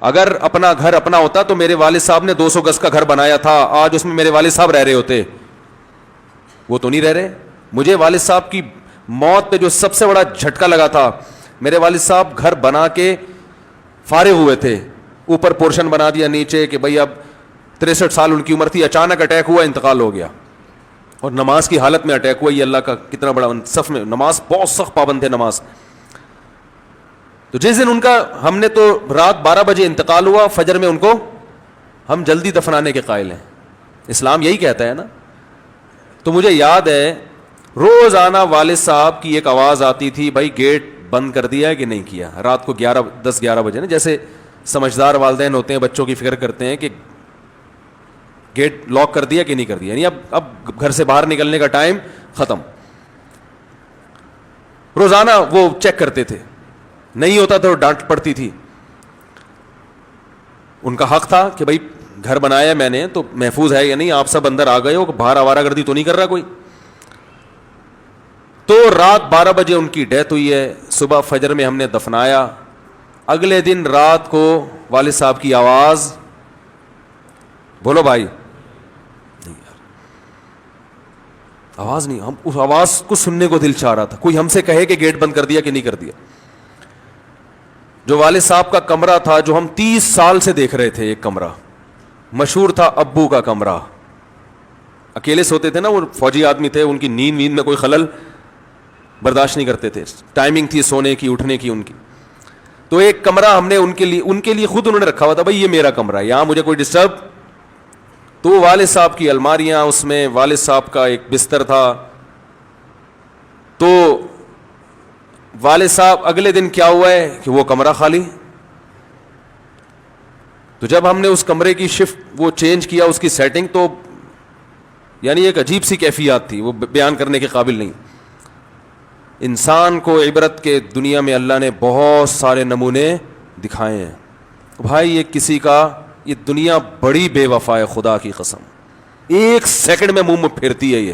اگر اپنا گھر اپنا ہوتا تو میرے والد صاحب نے 200 گز کا گھر بنایا تھا, آج اس میں میرے والد صاحب رہ رہے ہوتے. وہ تو نہیں رہ رہے. مجھے والد صاحب کی موت پہ جو سب سے بڑا جھٹکا لگا تھا, میرے والد صاحب گھر بنا کے فارغ ہوئے تھے, اوپر پورشن بنا دیا, نیچے کہ بھائی اب 63 سال ان کی عمر تھی, اچانک اٹیک ہوا, انتقال ہو گیا. اور نماز کی حالت میں اٹیک ہوا. یہ اللہ کا کتنا بڑا صف میں نماز, بہت سخت پابند تھے نماز. تو جس دن ان کا, ہم نے تو رات 12 بجے انتقال ہوا, فجر میں ان کو ہم جلدی دفنانے کے قائل ہیں. اسلام یہی کہتا ہے نا. تو مجھے یاد ہے روزانہ والد صاحب کی ایک آواز آتی تھی, بھائی گیٹ بند کر دیا ہے کہ نہیں کیا. رات کو 10-11 بجے نا, جیسے سمجھدار والدین ہوتے ہیں بچوں کی فکر کرتے ہیں کہ گیٹ لاک کر دیا کہ نہیں کر دیا, یعنی اب گھر سے باہر نکلنے کا ٹائم ختم. روزانہ وہ چیک کرتے تھے, نہیں ہوتا تو ڈانٹ پڑتی تھی. ان کا حق تھا کہ بھائی گھر بنایا میں نے تو محفوظ ہے یا نہیں, آپ سب اندر آ گئے ہو, باہر آوارہ گردی تو نہیں کر رہا کوئی. تو رات 12 بجے ان کی ڈیتھ ہوئی ہے. صبح فجر میں ہم نے دفنایا. اگلے دن رات کو والد صاحب کی آواز, بولو بھائی, نہیں یار آواز نہیں. ہم اس آواز کو سننے کو دل چاہ رہا تھا. کوئی ہم سے کہے کہ گیٹ بند کر دیا کہ نہیں کر دیا. جو والد صاحب کا کمرہ تھا, جو ہم 30 سال سے دیکھ رہے تھے, ایک کمرہ مشہور تھا ابو کا کمرہ. اکیلے سوتے تھے نا, وہ فوجی آدمی تھے, ان کی نیند میں کوئی خلل برداشت نہیں کرتے تھے. ٹائمنگ تھی سونے کی اٹھنے کی ان کی. تو ایک کمرہ ہم نے ان کے لیے خود انہوں نے رکھا ہوا تھا, بھائی یہ میرا کمرہ ہے, یہاں مجھے کوئی ڈسٹرب. تو والد صاحب کی الماریاں, اس میں والد صاحب کا ایک بستر تھا. تو والد صاحب اگلے دن کیا ہوا ہے کہ وہ کمرہ خالی. تو جب ہم نے اس کمرے کی شفٹ وہ چینج کیا, اس کی سیٹنگ, تو یعنی ایک عجیب سی کیفیات تھی, وہ بیان کرنے کے قابل نہیں. انسان کو عبرت کے دنیا میں اللہ نے بہت سارے نمونے دکھائے ہیں. بھائی یہ کسی کا, یہ دنیا بڑی بے وفا ہے, خدا کی قسم, ایک سیکنڈ میں منہ پھیرتی ہے. یہ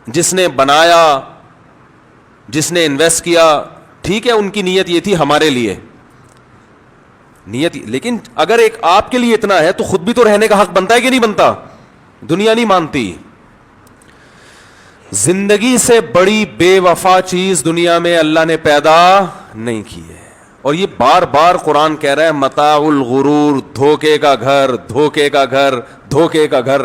جس نے بنایا, جس نے انویسٹ کیا, ٹھیک ہے ان کی نیت یہ تھی ہمارے لیے نیت, لیکن اگر ایک آپ کے لیے اتنا ہے تو خود بھی تو رہنے کا حق بنتا ہے کہ نہیں بنتا. دنیا نہیں مانتی. زندگی سے بڑی بے وفا چیز دنیا میں اللہ نے پیدا نہیں کی ہے. اور یہ بار بار قرآن کہہ رہا ہے متاع الغرور, دھوکے کا گھر, دھوکے کا گھر, دھوکے کا گھر.